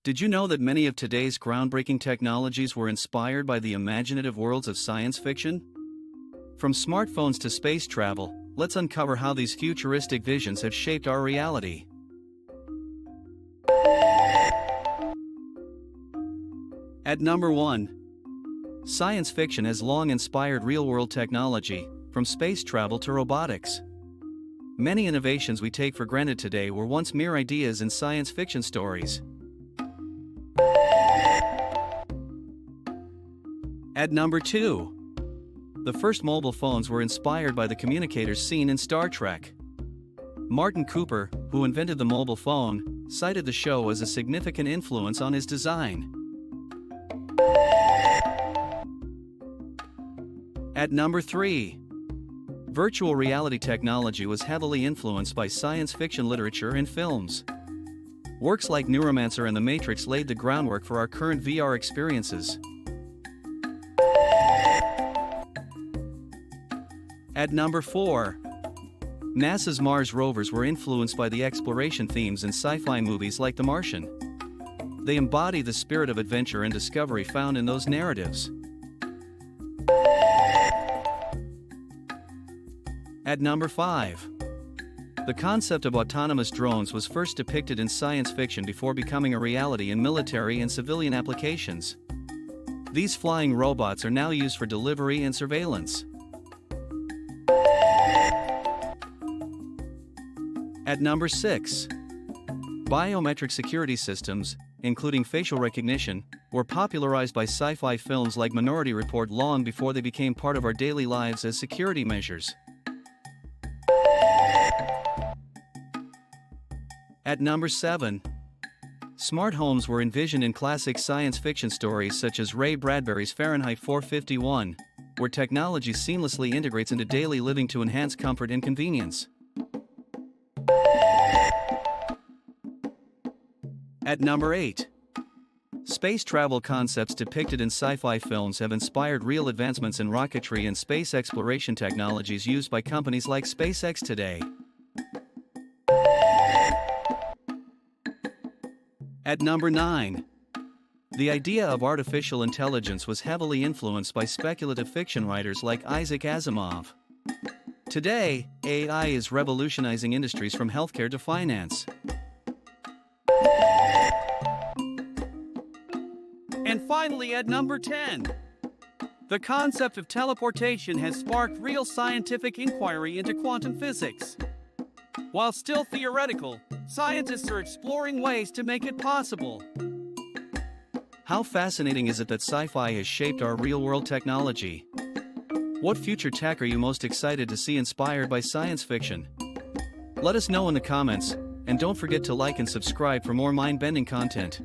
Did you know that many of today's groundbreaking technologies were inspired by the imaginative worlds of science fiction? From smartphones to space travel, let's uncover how these futuristic visions have shaped our reality. At number 1. Science fiction has long inspired real-world technology, from space travel to robotics. Many innovations we take for granted today were once mere ideas in science fiction stories. At number 2. The first mobile phones were inspired by the communicators seen in Star Trek. Martin Cooper, who invented the mobile phone, cited the show as a significant influence on his design. At number 3. Virtual reality technology was heavily influenced by science fiction literature and films. Works like Neuromancer and The Matrix laid the groundwork for our current VR experiences. At number 4. NASA's Mars rovers were influenced by the exploration themes in sci-fi movies like The Martian. They embody the spirit of adventure and discovery found in those narratives. At number 5. The concept of autonomous drones was first depicted in science fiction before becoming a reality in military and civilian applications. These flying robots are now used for delivery and surveillance. At number 6. Biometric security systems, including facial recognition, were popularized by sci-fi films like Minority Report long before they became part of our daily lives as security measures. At number 7. Smart homes were envisioned in classic science fiction stories such as Ray Bradbury's Fahrenheit 451, where technology seamlessly integrates into daily living to enhance comfort and convenience. At number 8. Space travel concepts depicted in sci-fi films have inspired real advancements in rocketry and space exploration technologies used by companies like SpaceX today. At number 9. The idea of artificial intelligence was heavily influenced by speculative fiction writers like Isaac Asimov. Today, AI is revolutionizing industries from healthcare to finance. And finally, at number 10. The concept of teleportation has sparked real scientific inquiry into quantum physics. While still theoretical, scientists are exploring ways to make it possible. How fascinating is it that sci-fi has shaped our real-world technology? What future tech are you most excited to see inspired by science fiction? Let us know in the comments, and don't forget to like and subscribe for more mind-bending content.